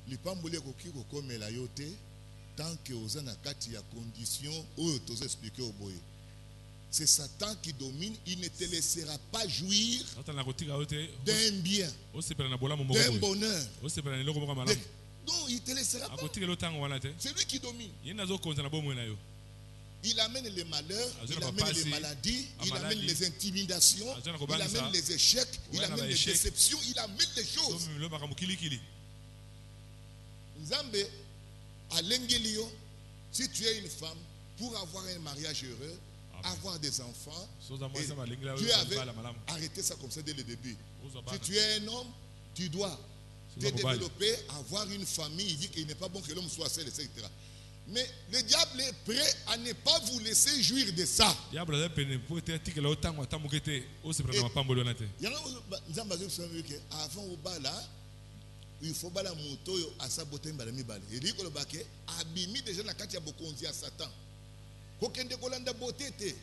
lipamboli koki kokomela yo te tant que oza na kati ya condition oyo tozo expliquer au boye. C'est Satan qui domine, il ne te laissera pas jouir d'un bien, d'un bonheur. Non, il ne te laissera pas. C'est lui qui domine. Il amène les malheurs, il amène les maladies, il amène les intimidations, il amène les échecs, il amène les déceptions, il amène les choses. Nzambe, à l'Engelio, si tu es une femme, pour avoir un mariage heureux, avoir des enfants, Dieu avait arrêté ça comme ça dès le début. Si tu es un homme, tu dois te développer, avoir une famille. Il dit qu'il n'est pas bon que l'homme soit seul, etc. Mais le diable est prêt à ne pas vous laisser jouir de ça. Avant au bas là, il faut bala moto à sa beauté balami balé. Il dit que le baquet abimi déjà la katia bokonzi à Satan. Kokende kolanda beauté te.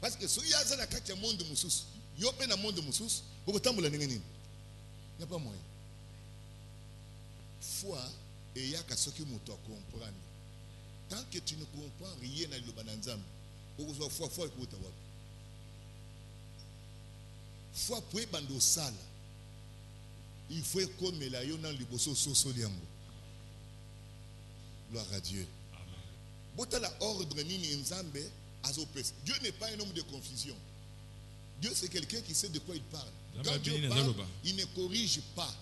Parce que si yaza la katia monde musus, yo pe na monde musus, bokotambola ningeni. Il n'y a pas moyen. Foi et yaka soki moto comprendre. Tant que tu ne comprends rien na lo bananzam, okozwa foi ekota wapi. Foi pour bando sala. Il faut comme la yo nan liboso soso liango. Gloire à Dieu. Botala ordre nini nzambe azopes. Dieu n'est pas un homme de confusion. Dieu c'est quelqu'un qui sait de quoi il parle. Quand Dieu parle, il ne corrige pas.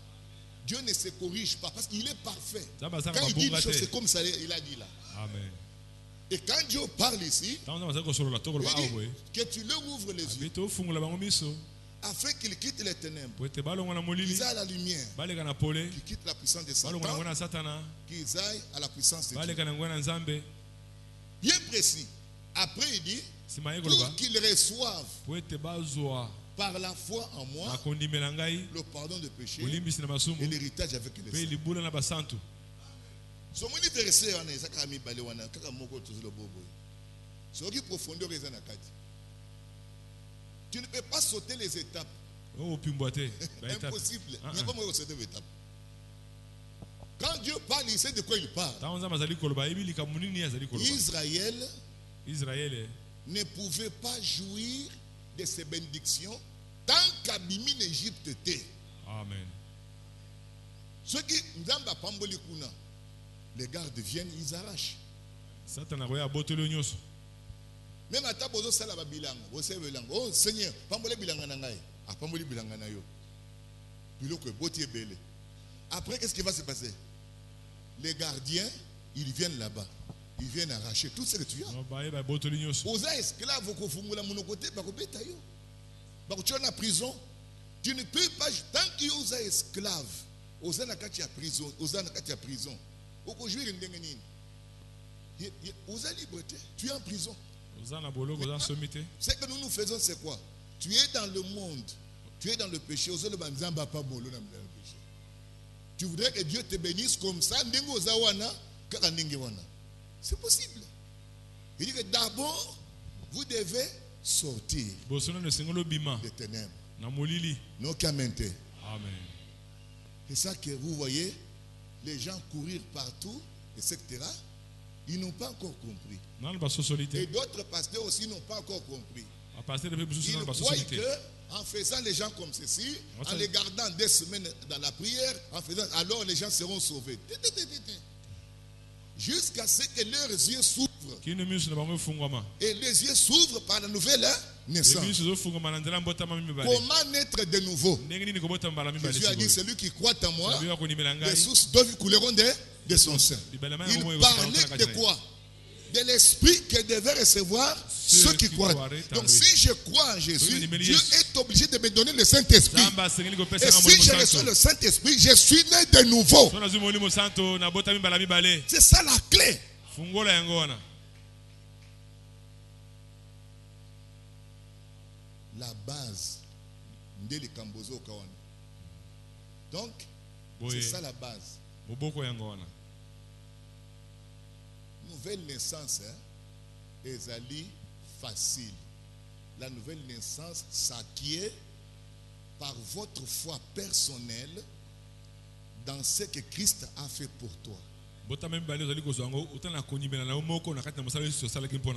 Dieu ne se corrige pas parce qu'il est parfait. Quand il dit une chose, c'est comme ça il a dit là. Amen. Et quand Dieu parle ici, il dit que tu leur ouvres les yeux afin qu'il quitte les ténèbres, qu'ils aillent à la lumière, qu'ils quittent la puissance de Satan, qu'ils aillent à la puissance de Dieu. Bien précis. Après il dit, pour qu'ils reçoivent par la foi en moi le pardon de péché et l'héritage avec les saints. So moni verset wana ezaka mibale wana kaka moko tozolo bobo. Soki profondeur ezana kati. Tu ne peux pas sauter les étapes. Impossible. Il n'y a pas moyen de sauter les étapes. Quand Dieu parle, il sait de quoi il parle. Israël ne pouvait pas jouir de ses bénédictions tant qu'Abimi l'Égypte était. Amen. Ceux qui n'ont pas kuna, les gardes viennent, ils arrachent. Même à ta bozo sala babilanga, bosse belanga. Oh Seigneur, pambole bilanga na ngai. Ah pambole bilanga na yo. Biloko botie belé. Après qu'est-ce qui va se passer? Les gardiens, ils viennent là-bas. Ils viennent arracher tout ce que tu as. Oza esclave ko fungula monokote ba ko beta yo. Ba ko tuna prison. Tu ne peux pas tant que oza esclave. Oza na kati ya prison, oza na kati ya prison. Oko jouir ndenge nini? Oza liberté, tu es en prison. Ce que nous faisons, c'est quoi? Tu es dans le monde, tu es dans le péché. Tu voudrais que Dieu te bénisse comme ça? C'est possible. Il dit que d'abord, vous devez sortir des ténèbres. Amen. C'est ça que vous voyez, les gens courir partout, etc. Ils n'ont pas encore compris. Et d'autres pasteurs aussi n'ont pas encore compris. Ils croient qu'en faisant les gens comme ceci, en les gardant des semaines dans la prière, alors les gens seront sauvés. Jusqu'à ce que leurs yeux s'ouvrent. Et les yeux s'ouvrent par la nouvelle naissance. Comment naître de nouveau? Jésus a dit, celui qui croit en moi, les sources d'eau couleront de son sein. Il parlait de quoi? De l'esprit que devaient recevoir ceux qui croient. Donc si je crois en Jésus, Dieu est obligé de me donner le Saint-Esprit. Et si je reçois le Saint-Esprit, je suis né de nouveau. C'est ça la clé. La base. Donc, c'est ça la base. Nouvelle naissance, ezali facile. La nouvelle naissance s'acquiert par votre foi personnelle dans ce que Christ a fait pour toi.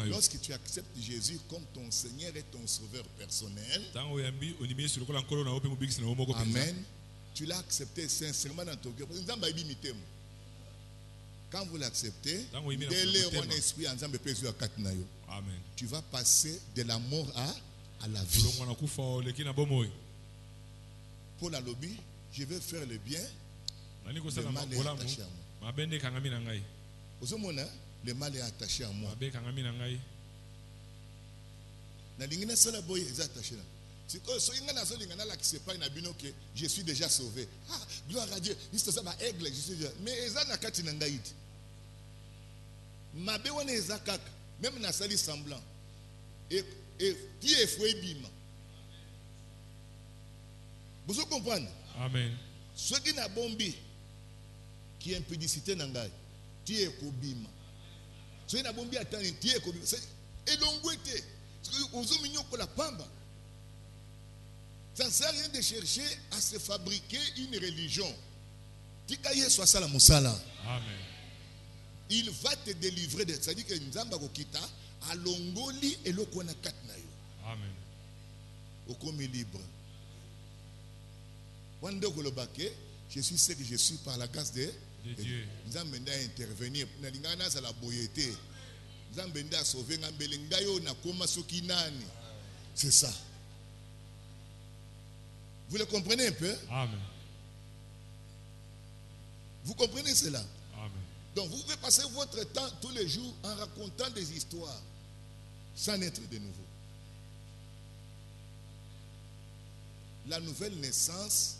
Lorsque tu acceptes Jésus comme ton Seigneur et ton Sauveur personnel, amen, tu l'as accepté sincèrement dans ton cœur. Quand vous l'acceptez, tu vas passer de la mort à la vie. Paul a lobby, je vais faire le bien, le mal est attaché à moi. Le mal est attaché à moi. Je suis déjà sauvé. Ah, gloire à Dieu. Mais même na sali semblant et qui est foué bima. Vous comprenez? Amen. Ce qui n'a bombi qui est impudicité nangai, tu es kobima. Ce qui n'a bombi attendre, tu es kobima. Et l'ongouete, aux hommes pour la pamba. Ça ne sert à rien de chercher à se fabriquer une religion. Tikaye soit ça la musala. Amen. Il va te délivrer de ça. C'est-à-dire que Nzamba Kokita a longoli et le kona katnayo. Amen. Au commis libre. Je suis ce que je suis par la grâce de Dieu. Nzambenda intervenir. Nalingana za la boyauté. Nzambenda sauver ngambelengayo na koma soki nani. C'est ça. Vous le comprenez un peu? Amen. Vous comprenez cela? Amen. Donc vous pouvez passer votre temps tous les jours en racontant des histoires sans naître de nouveau. La nouvelle naissance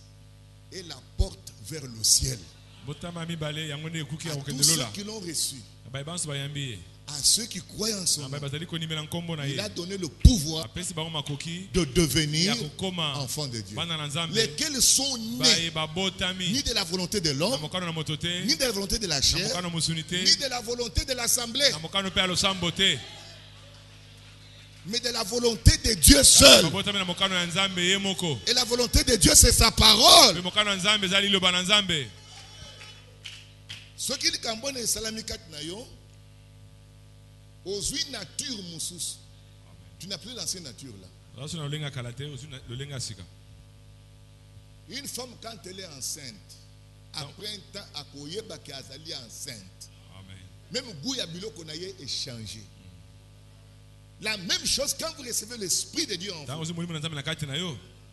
est la porte vers le ciel. À tous ceux qui l'ont reçu, à ceux qui croient en son nom, il a donné le pouvoir de devenir enfants de Dieu, lesquels sont nés ni de la volonté de l'homme, ni de la volonté de la chair, ni de la volonté de l'assemblée, mais de la volonté de Dieu seul. Et la volonté de Dieu, c'est sa parole. Ce qui est cambone et salamikat nayo, aux nature moussous. Tu n'as plus l'ancienne nature là. Une femme quand elle est enceinte, après un temps à koyeba ki azali enceinte. Même goût ya biloko na ye est changé. La même chose quand vous recevez l'Esprit de Dieu en vous.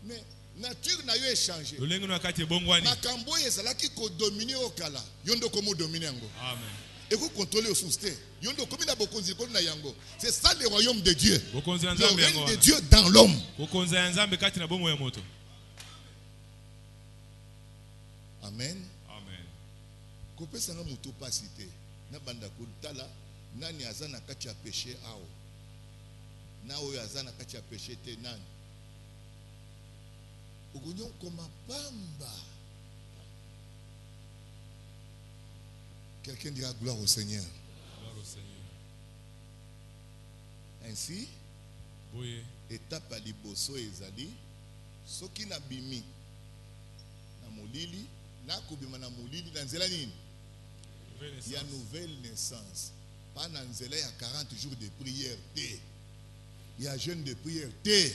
Mais nature na yo est changée. Makambo ezalaki ko dominer au kala. Yondo komo dominer yango. Amen. Et vous contrôlez au sousté. Yondo komi na bokonzi ko na yango. C'est ça le royaume de Dieu. Le règne de Dieu dans l'homme. Amen. Amen. Kopé sanga muto pasité. Na banda kultala nani azana kati ya péché ao. Na oyo azana kati ya péché te nani. Ogonyon koma pamba. Quelqu'un dira gloire au Seigneur. Gloire au Seigneur. Ainsi, étape à liboso ezali, soki na bimi na molili, na kubima na molili na nzela nini? Il y a nouvelle naissance. Pas na nzela ya 40 jours de prière té. Il y a jeûne de prière té.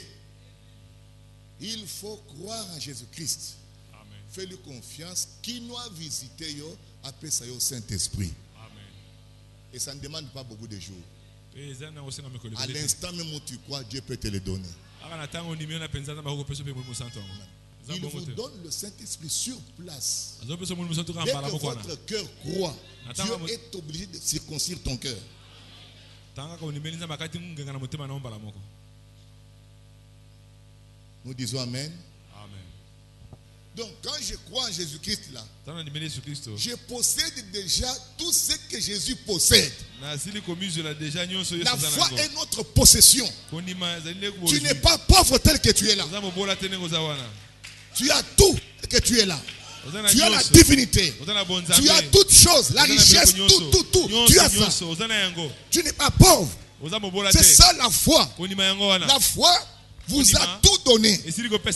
Il faut croire en Jésus-Christ. Fais-lui confiance. Qui nous a visité, yo, appelle ça au Saint-Esprit. Et ça ne demande pas beaucoup de jours. À l'instant même où tu crois, Dieu peut te le donner. Il vous donne le Saint-Esprit sur place. Dès que votre cœur croit, Dieu est obligé de circoncire ton cœur. Nous disons Amen. Donc quand je crois en Jésus-Christ là, je possède déjà tout ce que Jésus possède. La foi est notre possession. Tu n'es pas pauvre tel que tu es là. Tu as tout que tu es là. Tu as la divinité. Tu as toutes choses, la richesse, tout. Tu as ça. Tu n'es pas pauvre. C'est ça la foi. La foi vous a tout donné.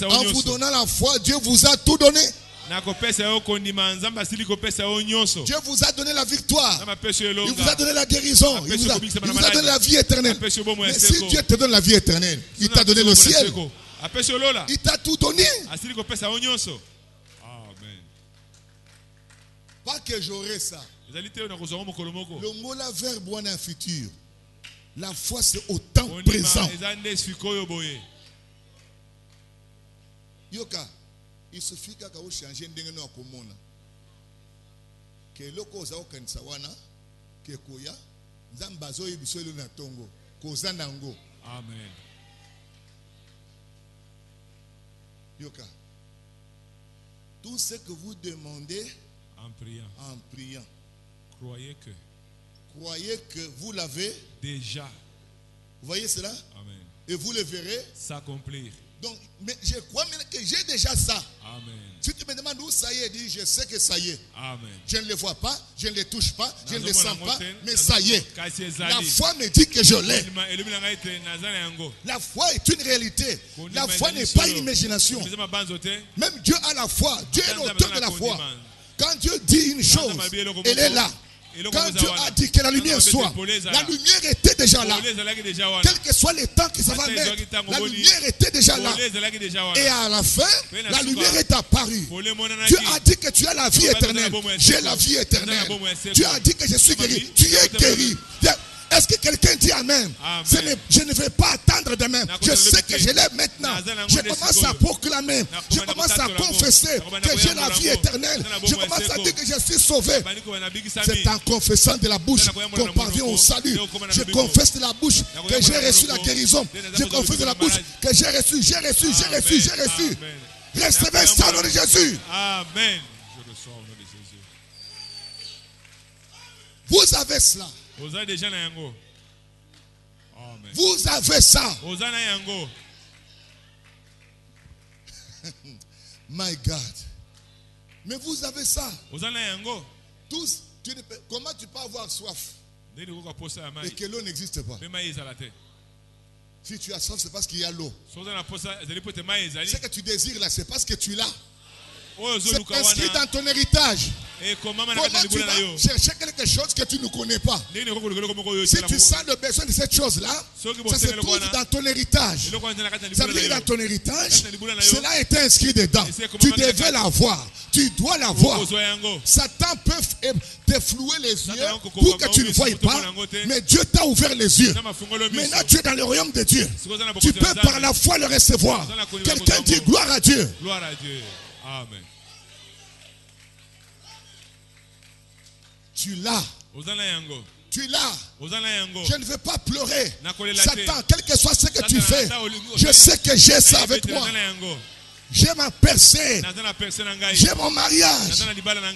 En vous donnant la foi, Dieu vous a tout donné. Dieu vous a donné la victoire. Il vous a donné la guérison. Il vous a donné la vie éternelle. Mais si Dieu te donne la vie éternelle, il t'a donné le ciel. Il t'a tout donné. Pas que j'aurai ça. Le mot la verbe ou un futur. La foi c'est au temps présent. Yoka, il suffit qu'à changer d'engagement à commune. Que loko za okanisa wana, que koya, zambazo ibiso ilo na tongo, koza nango. Amen. Yoka, tout ce que vous demandez en priant, croyez que vous l'avez déjà. Vous voyez cela? Amen. Et vous le verrez s'accomplir. Donc, mais je crois que j'ai déjà ça. Amen. Si tu me demandes où ça y est, dis, je sais que ça y est. Amen. Je ne le vois pas, je ne le touche pas, je ne le sens pas, mais ça y est. La foi me dit que je l'ai. La foi est une réalité. La foi n'est pas une imagination. Même Dieu a la foi. Dieu est l'auteur de la foi. Quand Dieu dit une chose, elle est là. Quand Dieu a dit que la lumière soit, la lumière était déjà là. Quel que soit le temps que ça va mettre, la lumière était déjà là. Et à la fin, la lumière est apparue. Dieu a dit que tu as la vie éternelle. J'ai la vie éternelle. Dieu a dit que je suis guéri. Tu es guéri. Est-ce que quelqu'un dit Amen? Je ne vais pas attendre demain. Je sais que je l'ai maintenant. Je commence à proclamer. Je commence à confesser que j'ai la vie éternelle. Je commence à dire que je suis sauvé. C'est en confessant de la bouche qu'on parvient au salut. Je confesse de la bouche que j'ai reçu la guérison. Je confesse de la bouche que j'ai reçu. Recevez ça au nom de Jésus. Amen. Je reçois au nom de Jésus. Vous avez cela. Vous avez déjà na yango. Amen. Vous avez ça. Vous avez yango. My God. Mais vous avez ça. Vous avez yango. Tous, comment tu peux avoir soif et que l'eau n'existe pas? Si tu as soif, c'est parce qu'il y a l'eau. Ce que tu désires là, c'est parce que tu l'as. C'est inscrit dans ton héritage. Comment tu vas chercher quelque chose que tu ne connais pas? Si tu sens le besoin de cette chose-là, ça se trouve dans ton héritage. Ça veut dire dans ton héritage, cela est inscrit dedans. Tu devais l'avoir. Tu dois l'avoir. Satan peut te flouer les yeux pour que tu ne voies pas, mais Dieu t'a ouvert les yeux. Maintenant, tu es dans le royaume de Dieu. Tu peux par la foi le recevoir. Quelqu'un dit gloire à Dieu. Gloire à Dieu. Amen. Tu l'as. Tu l'as. Je ne veux pas pleurer. Satan, quel que soit ce que tu fais, je sais que j'ai ça avec moi. J'ai ma percée. J'ai mon mariage.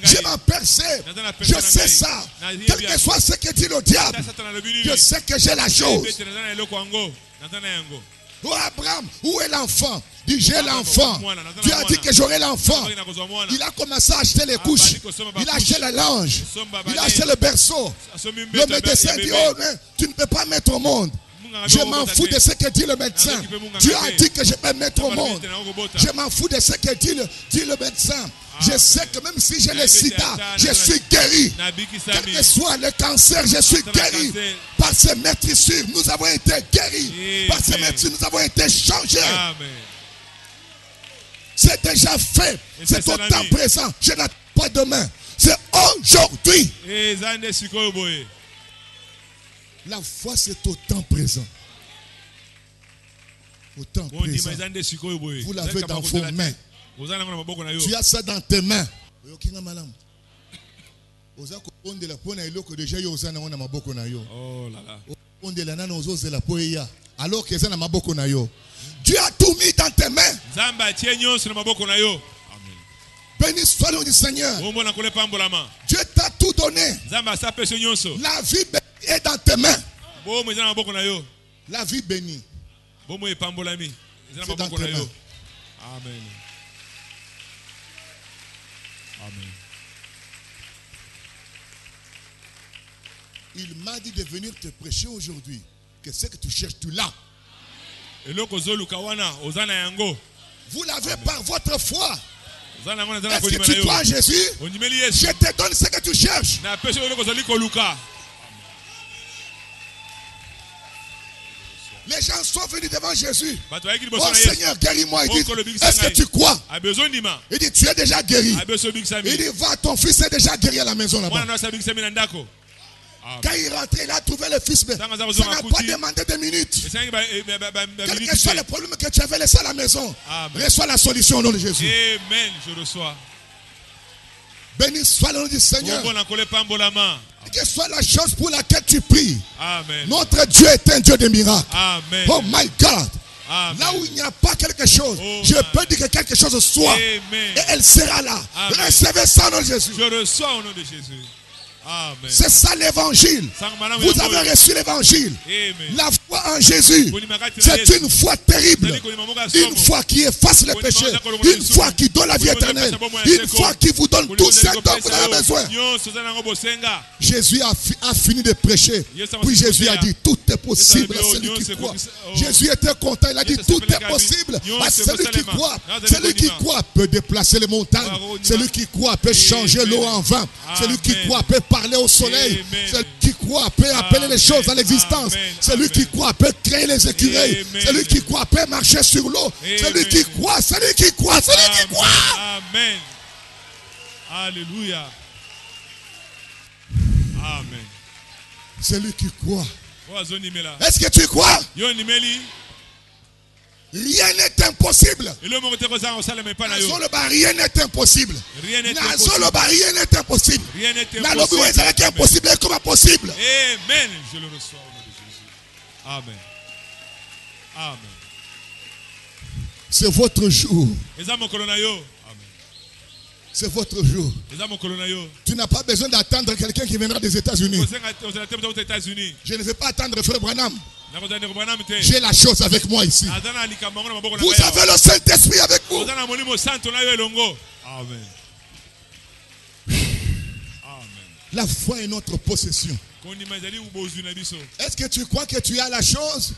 J'ai ma percée. Je sais ça. Quel que soit ce que dit le diable, je sais que j'ai la chose. Oh Abraham, où est l'enfant? Dit j'ai l'enfant. Dieu a dit que j'aurai l'enfant. Il a commencé à acheter les couches. Il a acheté la linge. Il a acheté le berceau. Le médecin dit oh mais tu ne peux pas mettre au monde. Je m'en fous de ce que dit le médecin. Dieu a dit que je peux mettre au monde. Je m'en fous de ce que dit le médecin. Je sais que même si j'ai le sida, je suis guéri. Quel que soit le cancer, je suis guéri. Par ces maîtrisures, nous avons été guéris. Par ces maîtrisures, nous avons été changés. C'est déjà fait. C'est au temps présent. Je n'attends pas demain. C'est aujourd'hui. La foi, c'est au temps présent. Au temps présent. Vous l'avez dans vos mains. Tu as ça dans tes mains. Oh là là. Alors que Dieu a tout mis dans tes mains. Béni soit le nom du Seigneur. Dieu t'a tout donné. La vie est dans tes mains. La vie bénie. C'est dans tes mains. Amen. Amen. Il m'a dit de venir te prêcher aujourd'hui que ce que tu cherches, tu l'as. Vous l'avez par votre foi. Est-ce que tu crois en Jésus? Je te donne ce que tu cherches. Les gens sont venus devant Jésus. Oh Seigneur, guéris-moi. Il dit, est-ce que tu crois? Il dit, tu es déjà guéri. Il dit, va, ton fils est déjà guéri à la maison là-bas. Quand il rentrait, il a trouvé le fils. Ça n'a pas demandé de minutes. Quel que soit le problème que tu avais laissé à la maison, reçois la solution au nom de Jésus. Amen, je reçois. Béni soit le nom du Seigneur. Que soit la chose pour laquelle tu pries. Amen. Notre Dieu est un Dieu de miracles. Amen. Oh my God. Amen. Là où il n'y a pas quelque chose, je peux dire que quelque chose soit. Amen. Et elle sera là. Amen. Recevez ça au nom de Jésus. Je reçois au nom de Jésus. Amen. C'est ça l'évangile. Vous avez reçu l'évangile. La foi en Jésus, c'est une foi terrible. Une foi qui efface les péchés. Une foi qui donne la vie éternelle. Une foi qui vous donne tout ce dont vous avez besoin. Jésus a fini de prêcher. Puis Jésus a dit, tout est possible à celui qui croit. Jésus était content. Il a dit, tout est possible à celui qui croit. Celui qui croit peut déplacer les montagnes. Celui qui croit peut changer l'eau en vin. Celui qui croit peut parler au soleil. Celui qui croit peut appeler les choses à l'existence. Celui qui croit peut créer les écureuils. Celui qui croit peut marcher sur l'eau. Celui qui croit, celui qui croit, celui qui croit. Amen. Alléluia. Amen. Celui qui croit. Est-ce que tu crois? Rien n'est impossible. Rien n'est impossible. Rien n'est impossible. Impossible comme possible. Amen. Je le reçois au nom de Jésus. Amen. Amen. C'est votre jour. Amen. C'est votre jour. Tu n'as pas besoin d'attendre quelqu'un qui viendra des États-Unis. Je ne vais pas attendre Frère Branham. J'ai la chose avec moi ici. Vous avez le Saint-Esprit avec vous. Amen. La foi est notre possession. Est-ce que tu crois que tu as la chose?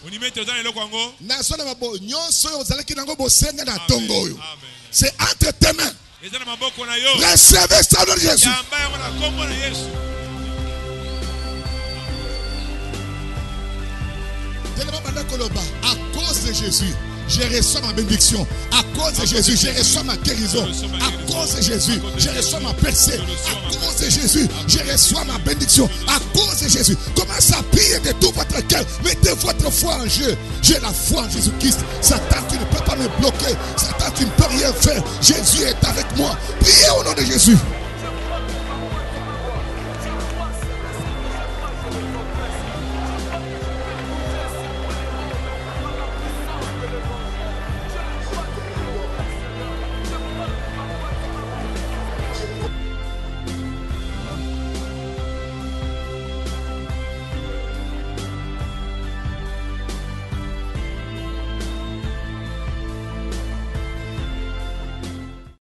C'est entre tes mains. Recevez ça dans Jésus. À cause de Jésus, je reçois ma bénédiction. À cause de Jésus, je reçois ma guérison. À cause de Jésus, je reçois ma percée. À cause de Jésus, je reçois ma bénédiction. À cause de Jésus, commencez à prier de tout votre cœur. Mettez votre foi en Dieu. J'ai la foi en Jésus-Christ. Satan, tu ne peux pas me bloquer. Satan, tu ne peux rien faire. Jésus est avec moi. Priez au nom de Jésus.